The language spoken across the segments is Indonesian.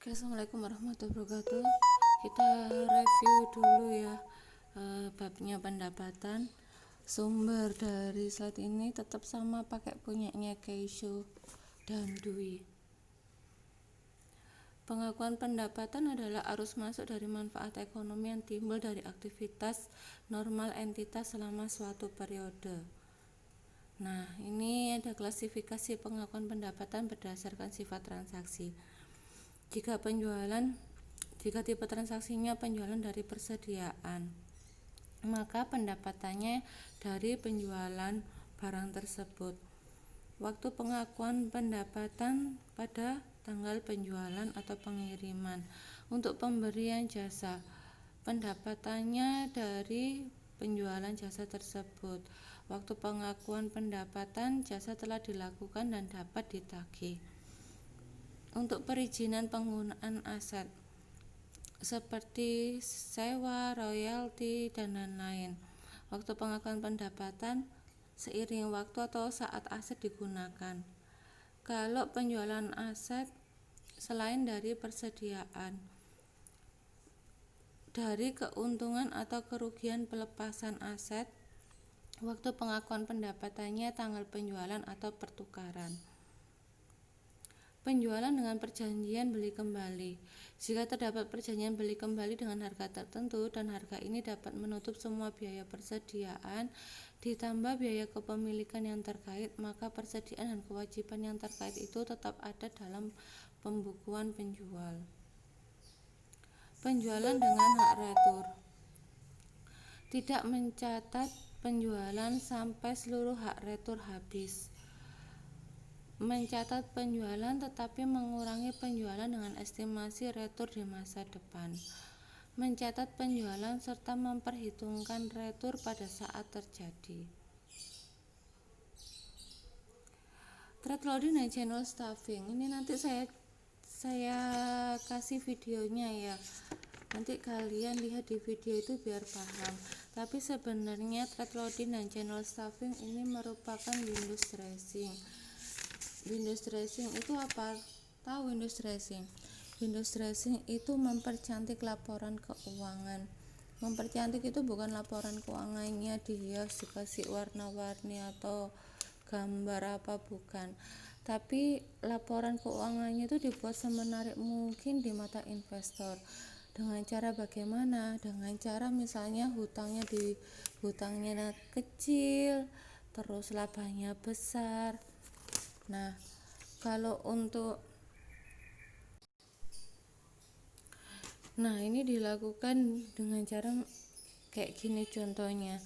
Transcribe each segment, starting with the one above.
Assalamualaikum warahmatullahi wabarakatuh. Kita review dulu ya babnya pendapatan. Sumber dari slide ini tetap sama, pakai punyanya Keisho dan Dwi. Pengakuan pendapatan adalah arus masuk dari manfaat ekonomi yang timbul dari aktivitas normal entitas selama suatu periode. Nah, ini ada klasifikasi pengakuan pendapatan berdasarkan sifat transaksi. Jika tipe transaksinya penjualan dari persediaan, maka pendapatannya dari penjualan barang tersebut. Waktu pengakuan pendapatan pada tanggal penjualan atau pengiriman. Untuk pemberian jasa, pendapatannya dari penjualan jasa tersebut. Waktu pengakuan pendapatan, jasa telah dilakukan dan dapat ditagih. Untuk perizinan penggunaan aset seperti sewa, royalti, dan lain-lain. Waktu pengakuan pendapatan seiring waktu atau saat aset digunakan. Kalau penjualan aset selain dari persediaan, dari keuntungan atau kerugian pelepasan aset, waktu pengakuan pendapatannya tanggal penjualan atau pertukaran. Penjualan dengan perjanjian beli kembali. Jika terdapat perjanjian beli kembali dengan harga tertentu dan harga ini dapat menutup semua biaya persediaan ditambah biaya kepemilikan yang terkait, maka persediaan dan kewajiban yang terkait itu tetap ada dalam pembukuan penjual. Penjualan dengan hak retur. Tidak mencatat penjualan sampai seluruh hak retur habis. Mencatat penjualan tetapi mengurangi penjualan dengan estimasi retur di masa depan. Mencatat penjualan serta memperhitungkan retur pada saat terjadi. Trade loading dan channel stuffing. Ini nanti saya kasih videonya ya. Nanti kalian lihat di video itu biar paham. Tapi sebenarnya trade loading dan channel stuffing ini merupakan window dressing. Windows dressing itu apa? Tahu Windows dressing? Windows dressing itu mempercantik laporan keuangan. Mempercantik itu bukan laporan keuangannya dihias dikasih warna-warni atau gambar apa, bukan. Tapi laporan keuangannya itu dibuat semenarik mungkin di mata investor. Dengan cara bagaimana? Dengan cara misalnya hutangnya kecil, terus labanya besar. Nah, kalau ini dilakukan dengan cara kayak gini contohnya.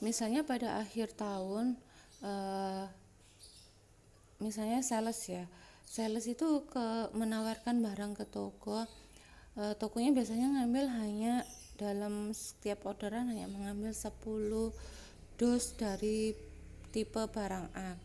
Misalnya pada akhir tahun, misalnya sales itu menawarkan barang ke toko. Tokonya biasanya ngambil hanya dalam setiap orderan hanya mengambil 10 dos dari tipe barang A.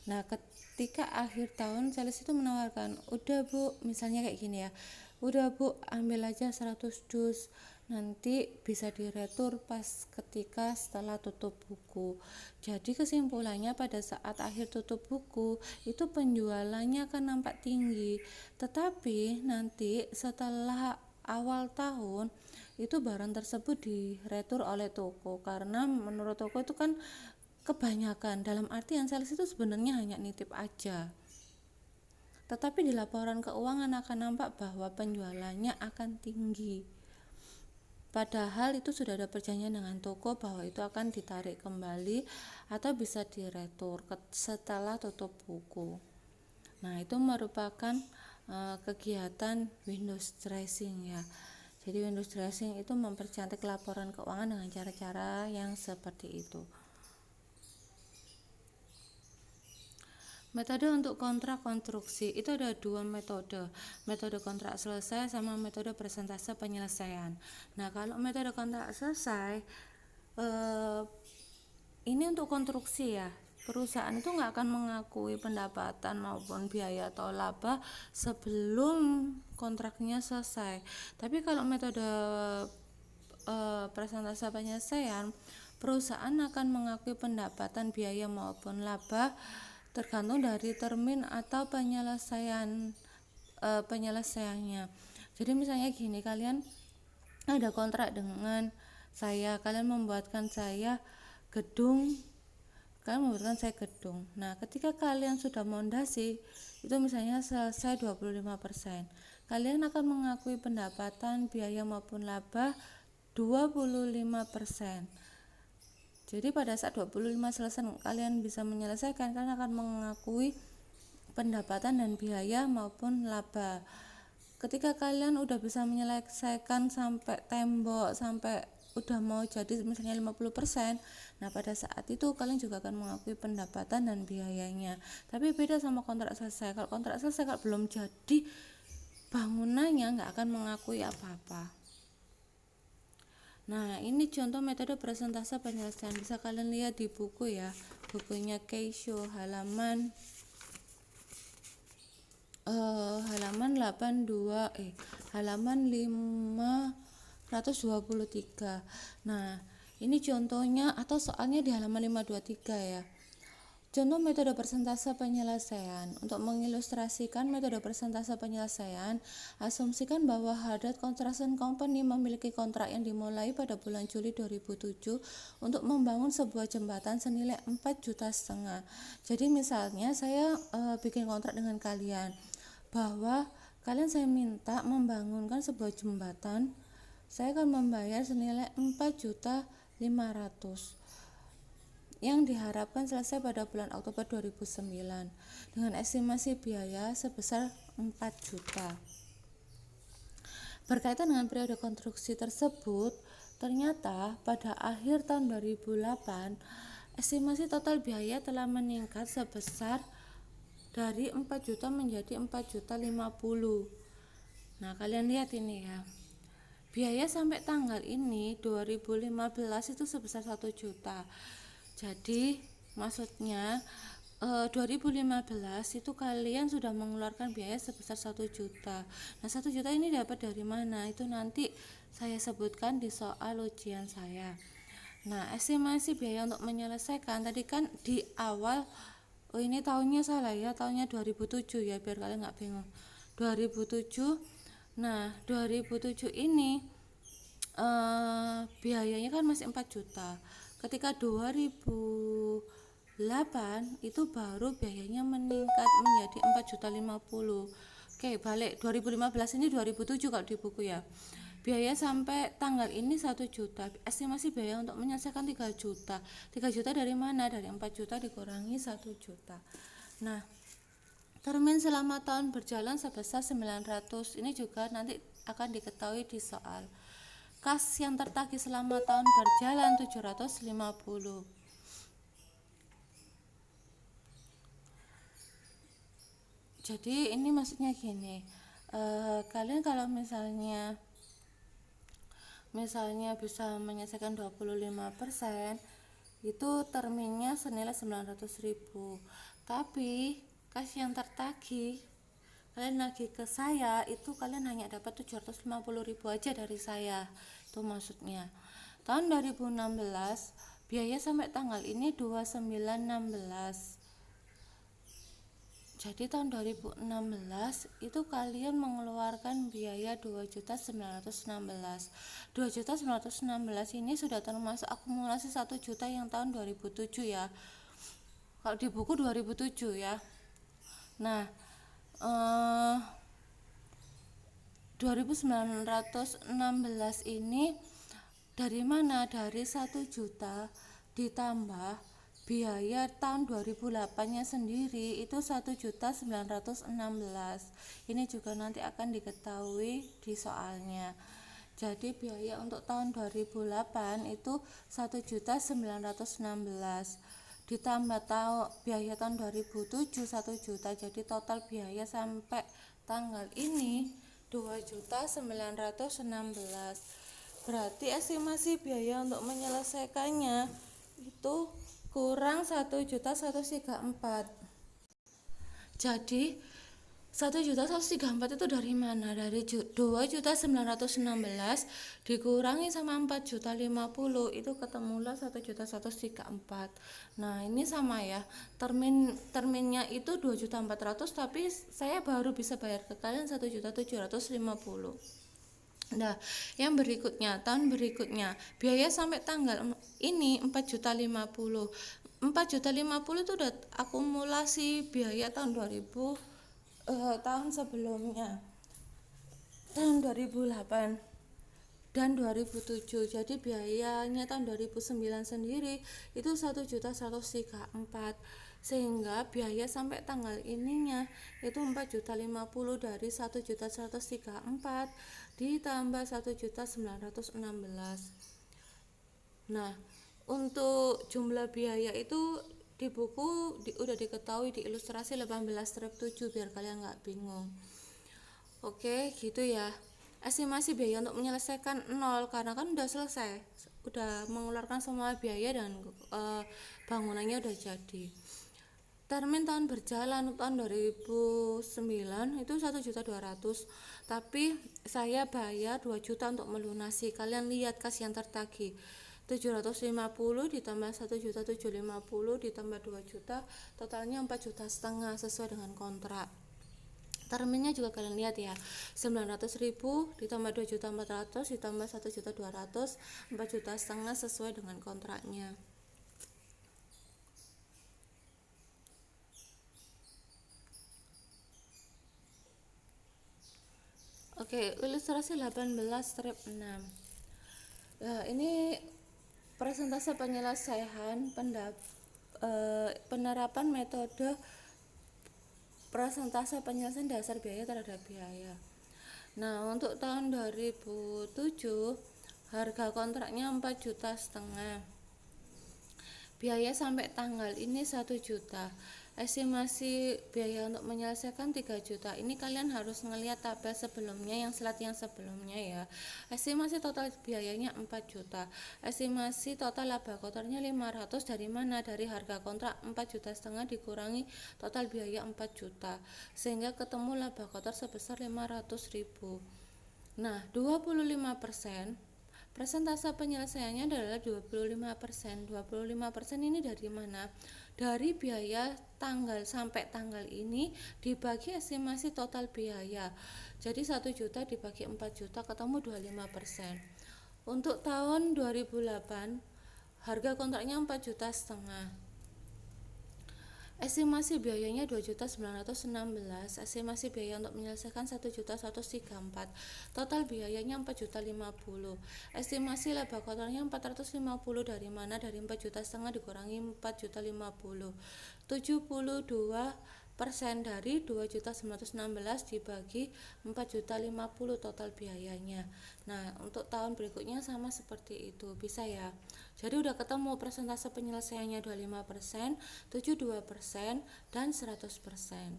Nah, ketika akhir tahun sales itu menawarkan, udah Bu, misalnya kayak gini ya, udah Bu, ambil aja 100 dus, nanti bisa diretur pas ketika setelah tutup buku. Jadi kesimpulannya pada saat akhir tutup buku itu penjualannya akan nampak tinggi, tetapi nanti setelah awal tahun itu barang tersebut diretur oleh toko, karena menurut toko itu kan kebanyakan, dalam artian sales itu sebenarnya hanya nitip aja, tetapi di laporan keuangan akan nampak bahwa penjualannya akan tinggi, padahal itu sudah ada perjanjian dengan toko bahwa itu akan ditarik kembali atau bisa diretur setelah tutup buku. Nah, itu merupakan kegiatan Windows dressing ya. Jadi Windows dressing itu mempercantik laporan keuangan dengan cara-cara yang seperti itu. Metode untuk kontrak konstruksi itu ada dua metode kontrak selesai sama metode persentase penyelesaian. Nah, kalau metode kontrak selesai ini untuk konstruksi ya, perusahaan itu nggak akan mengakui pendapatan maupun biaya atau laba sebelum kontraknya selesai. Tapi kalau metode persentase penyelesaian, perusahaan akan mengakui pendapatan, biaya maupun laba tergantung dari termin atau penyelesaiannya. Jadi misalnya gini, kalian ada kontrak dengan saya, kalian membuatkan saya gedung, nah ketika kalian sudah mondasi itu misalnya selesai 25%, kalian akan mengakui pendapatan, biaya maupun laba 25%. Jadi pada saat 25 selesai kalian bisa menyelesaikan, kalian akan mengakui pendapatan dan biaya maupun laba. Ketika kalian udah bisa menyelesaikan sampai tembok, sampai udah mau jadi misalnya 50%, nah pada saat itu kalian juga akan mengakui pendapatan dan biayanya. Tapi beda sama kontrak selesai. Kalau kontrak selesai, kalau belum jadi bangunannya, nggak akan mengakui apa-apa. Nah, ini contoh metode persentase penyelesaian, bisa kalian lihat di buku ya, bukunya Keisho halaman 523. Nah, ini contohnya atau soalnya di halaman 523 ya. Contoh metode persentase penyelesaian. Untuk mengilustrasikan metode persentase penyelesaian, asumsikan bahwa Hardart Construction Company memiliki kontrak yang dimulai pada bulan Juli 2007 untuk membangun sebuah jembatan senilai 4,5 juta. Jadi misalnya saya bikin kontrak dengan kalian bahwa saya minta membangunkan sebuah jembatan, saya akan membayar senilai 4,5 juta yang diharapkan selesai pada bulan Oktober 2009 dengan estimasi biaya sebesar 4 juta. Berkaitan dengan periode konstruksi tersebut, ternyata pada akhir tahun 2008 estimasi total biaya telah meningkat sebesar dari 4 juta menjadi 4,050 juta. Nah, kalian lihat ini ya. Biaya sampai tanggal ini 2015 itu sebesar 1 juta. Jadi maksudnya 2015 itu kalian sudah mengeluarkan biaya sebesar 1 juta. Nah, 1 juta ini dapat dari mana? Itu nanti saya sebutkan di soal ujian saya. Nah, estimasi biaya untuk menyelesaikan tadi kan di awal, ini tahunnya salah ya, tahunnya 2007 ya, biar kalian nggak bingung. 2007. Nah, 2007 ini biayanya kan masih 4 juta. Ketika 2008 itu baru biayanya meningkat menjadi 4,050 juta. Oke, balik 2015 ini 2007 kalau di buku ya. Biaya sampai tanggal ini 1 juta. Estimasi biaya untuk menyelesaikan 3 juta. 3 juta dari mana? Dari 4 juta dikurangi 1 juta. Nah, termin selama tahun berjalan sebesar 900. Ini juga nanti akan diketahui di soal. Kas yang tertagih selama tahun berjalan 750. Jadi ini maksudnya gini, kalian kalau misalnya bisa menyelesaikan 25%, itu terminnya senilai 900.000. Tapi kas yang tertagih kalian nagih ke saya itu kalian hanya dapat 750.000 aja dari saya. Itu maksudnya. Tahun 2016 biaya sampai tanggal ini 2916. Jadi tahun 2016 itu kalian mengeluarkan biaya 2.916. 2.916 ini sudah termasuk akumulasi 1 juta yang tahun 2007 ya. Kalau di buku 2007 ya. Nah, 2.916 ini dari mana? Dari 1 juta ditambah biaya tahun 2008-nya sendiri itu 1.916. Ini juga nanti akan diketahui di soalnya. Jadi biaya untuk tahun 2008 itu 1.916 ditambah biaya tahun 2007 1 juta, jadi total biaya sampai tanggal ini 2.916. Berarti estimasi biaya untuk menyelesaikannya itu kurang 1.134. Jadi 1.134 itu dari mana? Dari 2.916 dikurangi sama 4.050 itu ketemulah 1.134. Nah ini sama ya, terminnya itu 2.400.000 tapi saya baru bisa bayar ke kalian 1.750.000. Nah, yang berikutnya, tahun berikutnya, biaya sampai tanggal ini 4.050. 4.050 itu udah akumulasi biaya tahun 2000, tahun sebelumnya, tahun 2008 dan 2007. Jadi biayanya tahun 2009 sendiri itu 1.134, sehingga biaya sampai tanggal ininya itu 4.050 dari 1.134 ditambah 1.916. Nah, untuk jumlah biaya itu di buku udah diketahui di ilustrasi 18-7 biar kalian nggak bingung. Oke, gitu ya. Estimasi biaya untuk menyelesaikan nol karena kan udah selesai, udah mengeluarkan semua biaya dan bangunannya udah jadi. Termin tahun berjalan tahun 2009 itu 1.200.000, tapi saya bayar 2 juta untuk melunasi. Kalian lihat kasihan tertagih. 750 ditambah 1.750 ditambah 2 juta, totalnya 4,5 juta sesuai dengan kontrak. Terminnya juga kalian lihat ya, 900.000 ditambah 2.400.000 ditambah 1.200.000, 4,5 juta sesuai dengan kontraknya. Oke, ilustrasi 18-6. Nah, ini presentase penyelesaian penerapan metode persentase penyelesaian dasar biaya terhadap biaya. Nah, untuk tahun 2007 harga kontraknya 4,5 juta. Biaya sampai tanggal ini 1 juta. Estimasi biaya untuk menyelesaikan 3 juta. Ini kalian harus ngelihat tabel sebelumnya, slide yang sebelumnya ya. Estimasi total biayanya 4 juta. Estimasi total laba kotornya 500 dari mana? Dari harga kontrak 4,5 juta dikurangi total biaya 4 juta. Sehingga ketemu laba kotor sebesar 500.000. Nah, 25%. Persentase penyelesaiannya adalah 25%. 25% ini dari mana? Dari biaya tanggal sampai tanggal ini dibagi estimasi total biaya. Jadi 1 juta dibagi 4 juta ketemu 25%. Untuk tahun 2008 harga kontraknya 4,5 juta. Estimasi biayanya 2.916. Estimasi biaya untuk menyelesaikan 1.134. Total biayanya 4.050. Estimasi laba kotornya 450 dari mana? Dari 4,5 juta dikurangi 4.050. 72% dari 2.916 dibagi 4.050 total biayanya. Nah, untuk tahun berikutnya sama seperti itu, bisa ya. Jadi udah ketemu persentase penyelesaiannya 25%, 72% dan 100%.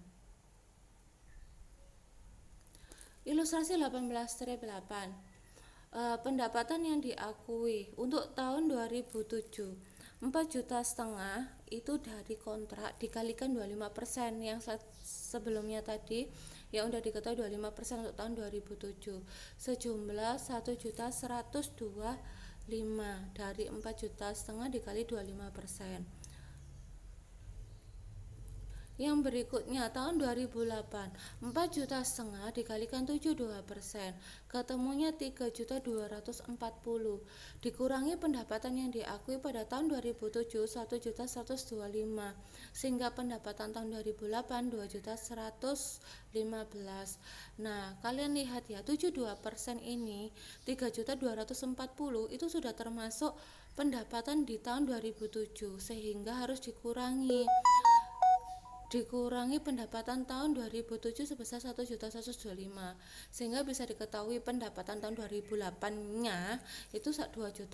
Ilustrasi 18-8. Pendapatan yang diakui untuk tahun 2007 4,5 juta itu dari kontrak dikalikan 25% yang sebelumnya tadi yang udah diketahui 25% untuk tahun 2007 sejumlah 1.125 dari 4,5 juta dikali 25%. Yang berikutnya tahun 2008 4,5 juta dikalikan 72%, ketemunya 3.240 dikurangi pendapatan yang diakui pada tahun 2007 1.125 sehingga pendapatan tahun 2008 2.115. Nah, kalian lihat ya, 72% ini 3.240 itu sudah termasuk pendapatan di tahun 2007 sehingga harus dikurangi pendapatan tahun 2007 sebesar 1.125 sehingga bisa diketahui pendapatan tahun 2008-nya itu 2.115.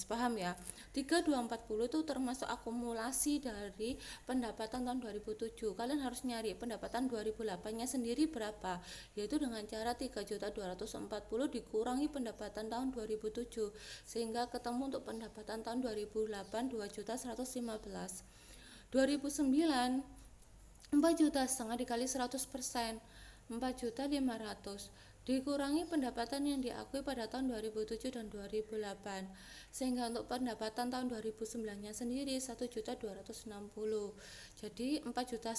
Paham ya? 3.240 itu termasuk akumulasi dari pendapatan tahun 2007. Kalian harus nyari pendapatan 2008-nya sendiri berapa, yaitu dengan cara 3.240 dikurangi pendapatan tahun 2007 sehingga ketemu untuk pendapatan tahun 2008 2.115. 2009 4,5 juta dikali 100%, 4.500.000 dikurangi pendapatan yang diakui pada tahun 2007 dan 2008, sehingga untuk pendapatan tahun 2009-nya sendiri 1.260.000. Jadi 4,5 juta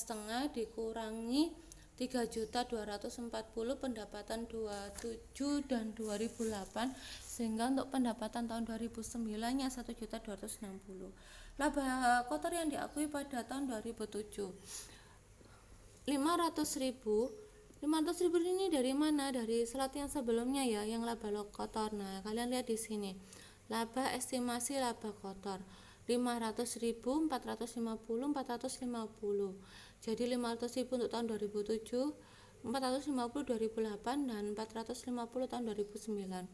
dikurangi 3.240 pendapatan 27 dan 2008, sehingga untuk pendapatan tahun 2009-nya 1.260. Laba kotor yang diakui pada tahun 2007 500.000 ini dari mana? Dari slot yang sebelumnya ya, yang laba kotor. Nah, kalian lihat di sini. Laba estimasi laba kotor 500.000, 450, 450. Jadi 500.000 untuk tahun 2007, 450 2008 dan 450 tahun 2009.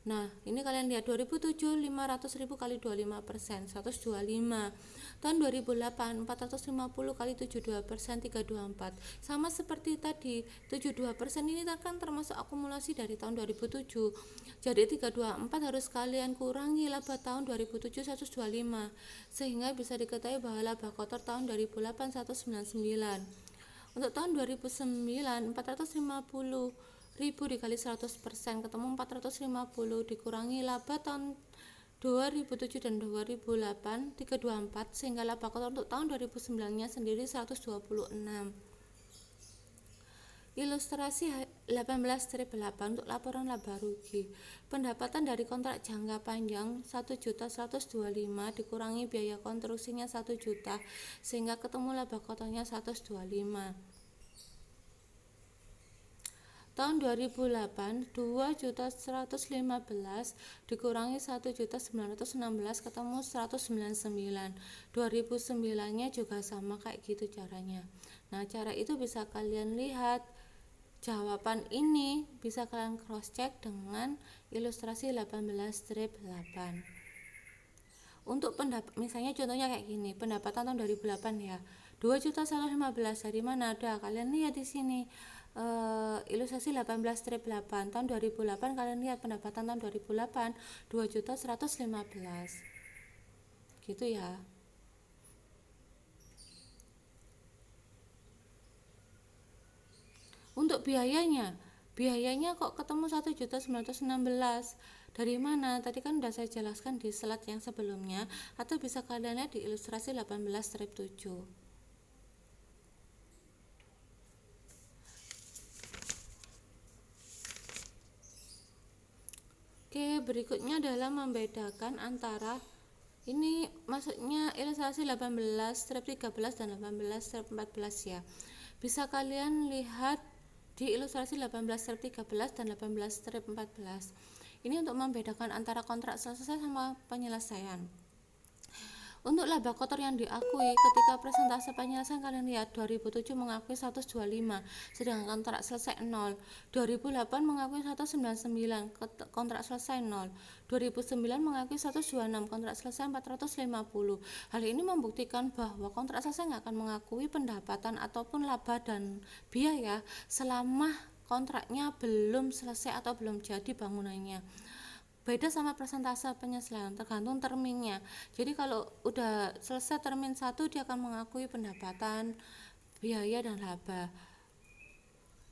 Nah, ini kalian lihat 2007 500.000 kali 25%, 125. Tahun 2008 450 kali 72%, 324. Sama seperti tadi, 72% ini kan termasuk akumulasi dari tahun 2007. Jadi 324 harus kalian kurangi laba tahun 2007 125, sehingga bisa diketahui bahwa laba kotor tahun 2008 199. Untuk tahun 2009 450.000 dikali 100% ketemu 450, dikurangi laba tahun 2007 dan 2008 324, sehingga laba kotor untuk tahun 2009-nya sendiri 126. Ilustrasi 18-8 untuk laporan laba rugi. Pendapatan dari kontrak jangka panjang 1.125 dikurangi biaya konstruksinya 1 juta, sehingga ketemu laba kotornya 125. Tahun 2008 2.115 dikurangi 1.916 ketemu 199. 2009-nya juga sama kayak gitu caranya. Nah, cara itu bisa kalian lihat. Jawaban ini bisa kalian cross check dengan ilustrasi 18-8. Untuk misalnya contohnya kayak gini, pendapatan tahun 2008 ya. 2.115 dari mana ada? Kalian lihat di sini. Ilustrasi 18-8 tahun 2008, kalian lihat pendapatan tahun 2008 2.115 gitu ya. Untuk biayanya kok ketemu 1.916 dari mana? Tadi kan udah saya jelaskan di slide yang sebelumnya, atau bisa kalian lihat di ilustrasi 18-7. Oke, berikutnya adalah membedakan antara ini, maksudnya ilustrasi 18-13 dan 18-14 ya. Bisa kalian lihat di ilustrasi 18-13 dan 18-14. Ini untuk membedakan antara kontrak selesai sama penyelesaian. Untuk laba kotor yang diakui ketika presentase penyelesaian, kalian lihat 2007 mengakui 125, sedangkan kontrak selesai 0. 2008 mengakui 199, kontrak selesai 0. 2009 mengakui 126, kontrak selesai 450. Hal ini membuktikan bahwa kontrak selesai nggak akan mengakui pendapatan ataupun laba dan biaya selama kontraknya belum selesai atau belum jadi bangunannya. Beda sama persentase penyesuaian, tergantung terminnya. Jadi kalau udah selesai termin 1, dia akan mengakui pendapatan, biaya dan laba.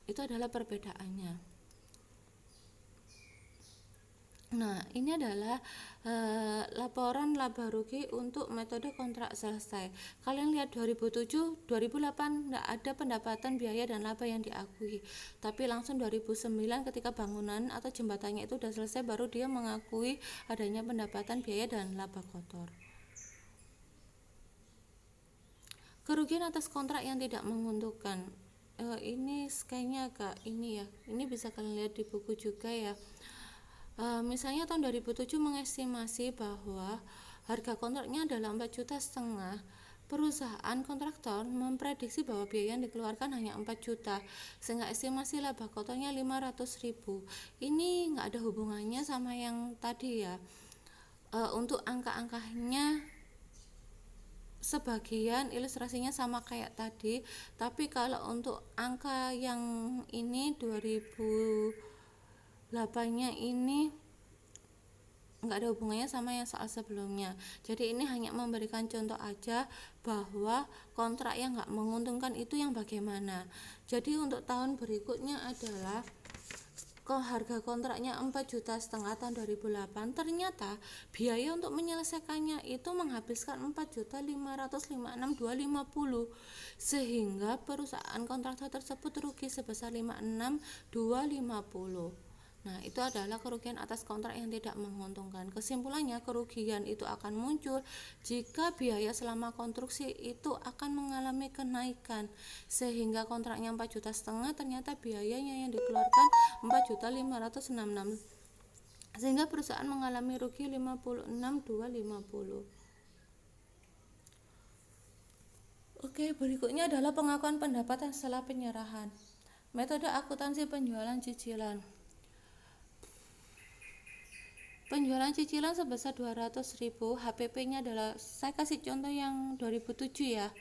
Itu adalah perbedaannya. Nah, ini adalah laporan laba rugi untuk metode kontrak selesai. Kalian lihat 2007, 2008 tidak ada pendapatan, biaya dan laba yang diakui. Tapi langsung 2009 ketika bangunan atau jembatannya itu sudah selesai, baru dia mengakui adanya pendapatan, biaya dan laba kotor. Kerugian atas kontrak yang tidak menguntungkan. Ini kayaknya agak ini ya. Ini bisa kalian lihat di buku juga ya. Misalnya tahun 2007 mengestimasi bahwa harga kontraknya adalah 4,5 juta. Perusahaan kontraktor memprediksi bahwa biaya yang dikeluarkan hanya 4 juta, sehingga estimasi laba kotornya 500.000. Ini nggak ada hubungannya sama yang tadi ya. Untuk angka-angkanya sebagian ilustrasinya sama kayak tadi, tapi kalau untuk angka yang ini 2008-nya ini nggak ada hubungannya sama yang soal sebelumnya. Jadi ini hanya memberikan contoh aja bahwa kontrak yang nggak menguntungkan itu yang bagaimana. Jadi untuk tahun berikutnya adalah harga kontraknya 4,5 juta tahun 2008, ternyata biaya untuk menyelesaikannya itu menghabiskan 4.556.250, sehingga perusahaan kontraktor tersebut rugi sebesar 56.250. Nah, itu adalah kerugian atas kontrak yang tidak menguntungkan. Kesimpulannya, kerugian itu akan muncul jika biaya selama konstruksi itu akan mengalami kenaikan, sehingga kontraknya 4,5 juta, ternyata biayanya yang dikeluarkan 4.566, sehingga perusahaan mengalami rugi 56.250. Oke, berikutnya adalah pengakuan pendapatan setelah penyerahan. Metode akuntansi penjualan cicilan. Penjualan cicilan sebesar 200.000, HPP-nya adalah, saya kasih contoh yang 2007 ya.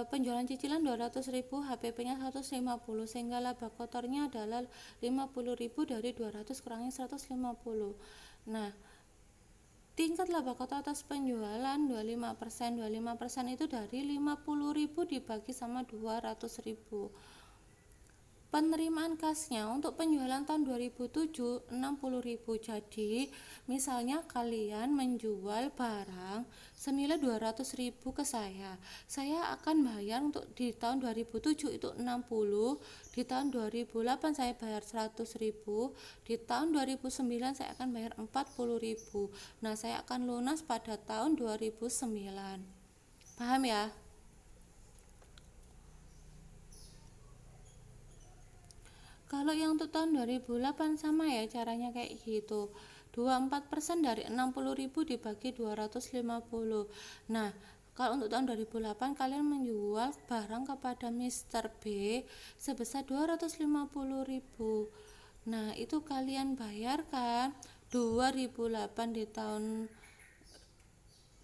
Penjualan cicilan 200.000, HPP-nya 150, sehingga laba kotornya adalah 50.000 dari 200 kurangi 150. Nah, tingkat laba kotor atas penjualan 25%. 25% itu dari 50.000 dibagi sama 200.000. Penerimaan kasnya untuk penjualan tahun 2007 60.000. Jadi misalnya kalian menjual barang senilai 200.000 ke saya akan bayar untuk di tahun 2007 itu 60, di tahun 2008 saya bayar 100.000, di tahun 2009 saya akan bayar 40.000. Nah, saya akan lunas pada tahun 2009. Paham ya? Kalau yang untuk tahun 2008 sama ya caranya kayak gitu. 24% dari 60.000 dibagi 250. Nah, kalau untuk tahun 2008 kalian menjual barang kepada Mr. B sebesar 250.000. Nah, itu kalian bayarkan 2008 di tahun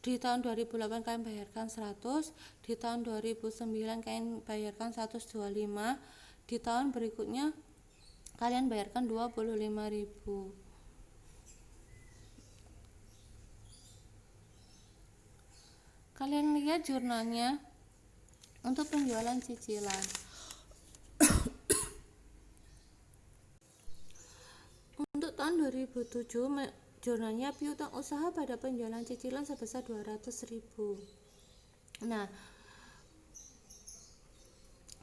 2008 kalian bayarkan 100, di tahun 2009 kalian bayarkan 125, di tahun berikutnya kalian bayarkan 25.000. Kalian lihat jurnalnya untuk penjualan cicilan. Untuk tahun 2007 jurnalnya piutang usaha pada penjualan cicilan sebesar 200.000. Nah,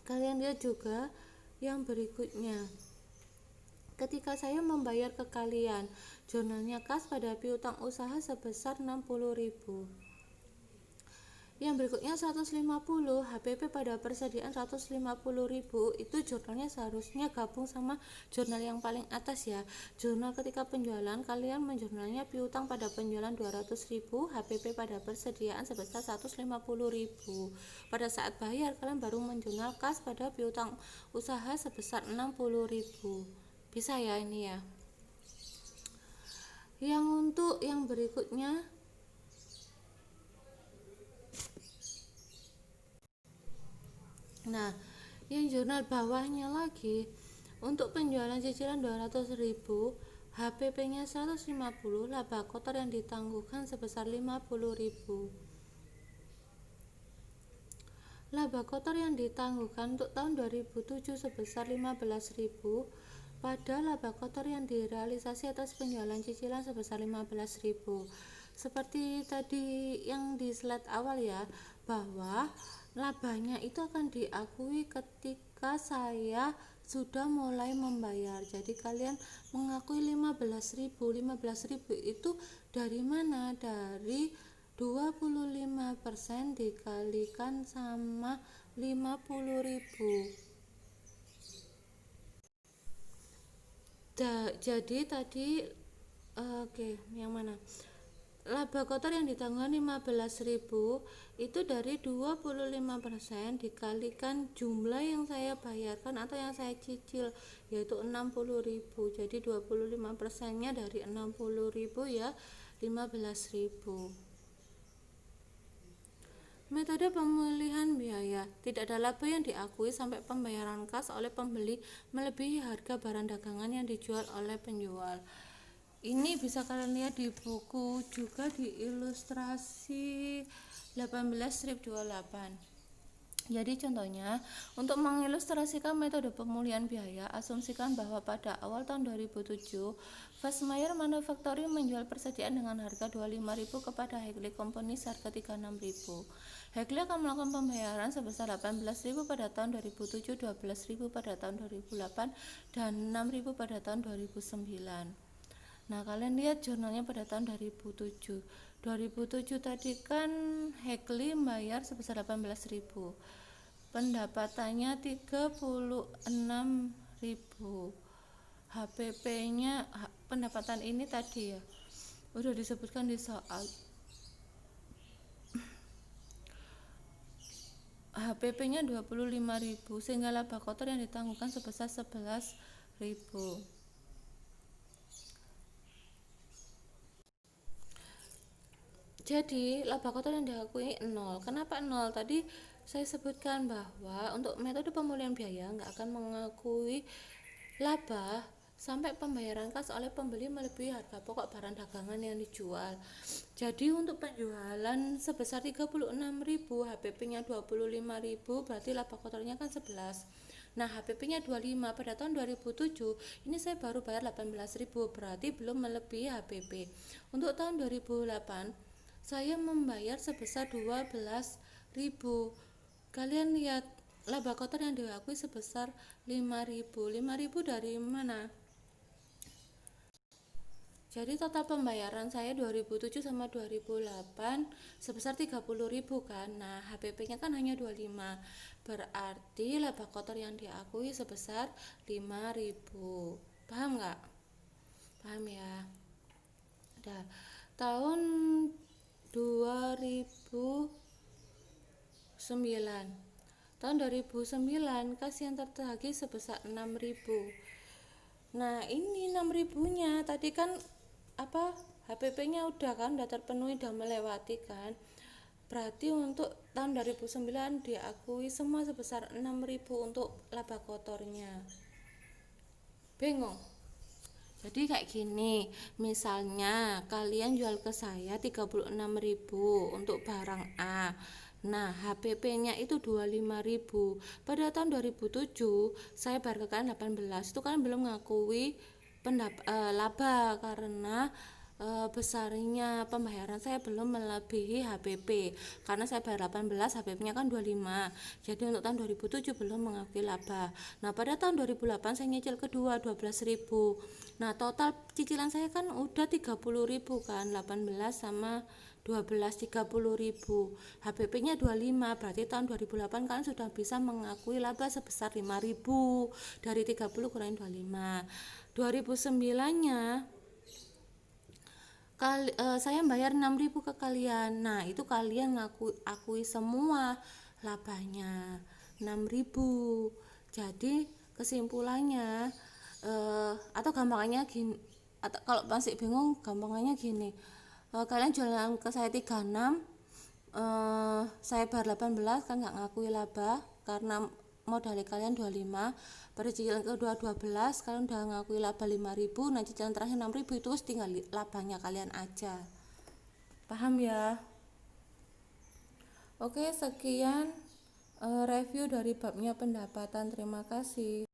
kalian lihat juga yang berikutnya. Ketika saya membayar ke kalian, jurnalnya kas pada piutang usaha sebesar 60.000. Yang berikutnya 150, HPP pada persediaan 150.000, itu jurnalnya seharusnya gabung sama jurnal yang paling atas ya. Jurnal ketika penjualan kalian menjurnalnya piutang pada penjualan 200.000, HPP pada persediaan sebesar 150.000. Pada saat bayar kalian baru menjurnal kas pada piutang usaha sebesar 60.000. Bisa ya ini ya. Yang untuk yang berikutnya, nah yang jurnal bawahnya lagi, untuk penjualan cicilan 200.000, HPP nya 150, laba kotor yang ditangguhkan sebesar 50.000. Laba kotor yang ditangguhkan untuk tahun 2007 sebesar 15.000 pada laba kotor yang direalisasi atas penjualan cicilan sebesar 15.000. Seperti tadi yang di slide awal ya, bahwa labanya itu akan diakui ketika saya sudah mulai membayar. Jadi kalian mengakui 15.000. 15.000 itu dari mana? Dari 25% dikalikan sama 50.000. Jadi tadi yang mana? Laba kotor yang ditanggung 15.000 itu dari 25% dikalikan jumlah yang saya bayarkan atau yang saya cicil, yaitu 60.000. Jadi 25%-nya dari 60.000 ya 15.000. Metode pemulihan biaya. Tidak ada laba yang diakui sampai pembayaran kas oleh pembeli melebihi harga barang dagangan yang dijual oleh penjual. Ini bisa kalian lihat di buku, juga di ilustrasi 18/28. Jadi contohnya, untuk mengilustrasikan metode pemulihan biaya, asumsikan bahwa pada awal tahun 2007, Fosmeyer Manufacturing menjual persediaan dengan harga 25.000 kepada Hackley Company seharga 36.000. Hackley akan melakukan pembayaran sebesar 18.000 pada tahun 2007, 12.000 pada tahun 2008, dan 6.000 pada tahun 2009. Nah, kalian lihat jurnalnya pada tahun 2007. 2007 tadi kan Hackley bayar sebesar 18.000. Pendapatannya 36.000. HPP-nya pendapatan ini tadi ya. Udah disebutkan di soal. HPP-nya 25.000 sehingga laba kotor yang ditangguhkan sebesar 11.000. Jadi laba kotor yang diakui 0. Kenapa 0? Tadi saya sebutkan bahwa untuk metode pemulihan biaya nggak akan mengakui laba sampai pembayaran kas oleh pembeli melebihi harga pokok barang dagangan yang dijual. Jadi untuk penjualan sebesar 36.000, HPP-nya 25.000, berarti laba kotornya kan 11. Nah, HPP-nya 25 pada tahun 2007, ini saya baru bayar 18.000, berarti belum melebihi HPP. Untuk tahun 2008, saya membayar sebesar 12.000. Kalian lihat laba kotor yang diakui sebesar 5.000. 5.000 dari mana? Jadi total pembayaran saya 2007 sama 2008 sebesar 30.000 kan. Nah, HPP-nya kan hanya 25. Berarti laba kotor yang diakui sebesar 5.000. Paham nggak? Paham ya? Udah. Tahun 2009. Tahun 2009 kas yang tertagih sebesar 6.000. Nah, ini 6.000-nya tadi kan HPP-nya udah kan, udah terpenuhi, udah melewati kan. Berarti untuk tahun 2009 diakui semua sebesar 6.000 untuk laba kotornya. Bingung? Jadi kayak gini, misalnya kalian jual ke saya 36.000 untuk barang A. Nah, HPP-nya itu 25.000. Pada tahun 2007 saya bayar ke kalian 18. Itu kan belum ngakui laba karena besarnya pembayaran saya belum melebihi HPP. Karena saya bayar 18, HPP-nya kan 25. Jadi untuk tahun 2007 belum mengakui laba. Nah, pada tahun 2008 saya nyicil kedua 12.000. Nah, total cicilan saya kan udah 30.000 kan, 18 sama 12, 30.000. HPP-nya 25, berarti tahun 2008 kan sudah bisa mengakui laba sebesar 5.000. Dari 30 kurangin 25. 2009-nya saya bayar 6.000 ke kalian. Nah, itu kalian akui semua labanya 6.000. Jadi kesimpulannya atau gampangannya gini, atau kalau masih bingung gampangannya gini, kalian jualan ke saya 36, saya bayar 18 kan nggak ngakui laba karena modal kalian 25. Pada cicilan kedua 12 kalian udah ngakui laba 5.000. Nah, cicilan terakhir 6.000 itu tinggal labanya kalian aja. Paham ya? Oke, sekian review dari babnya pendapatan. Terima kasih.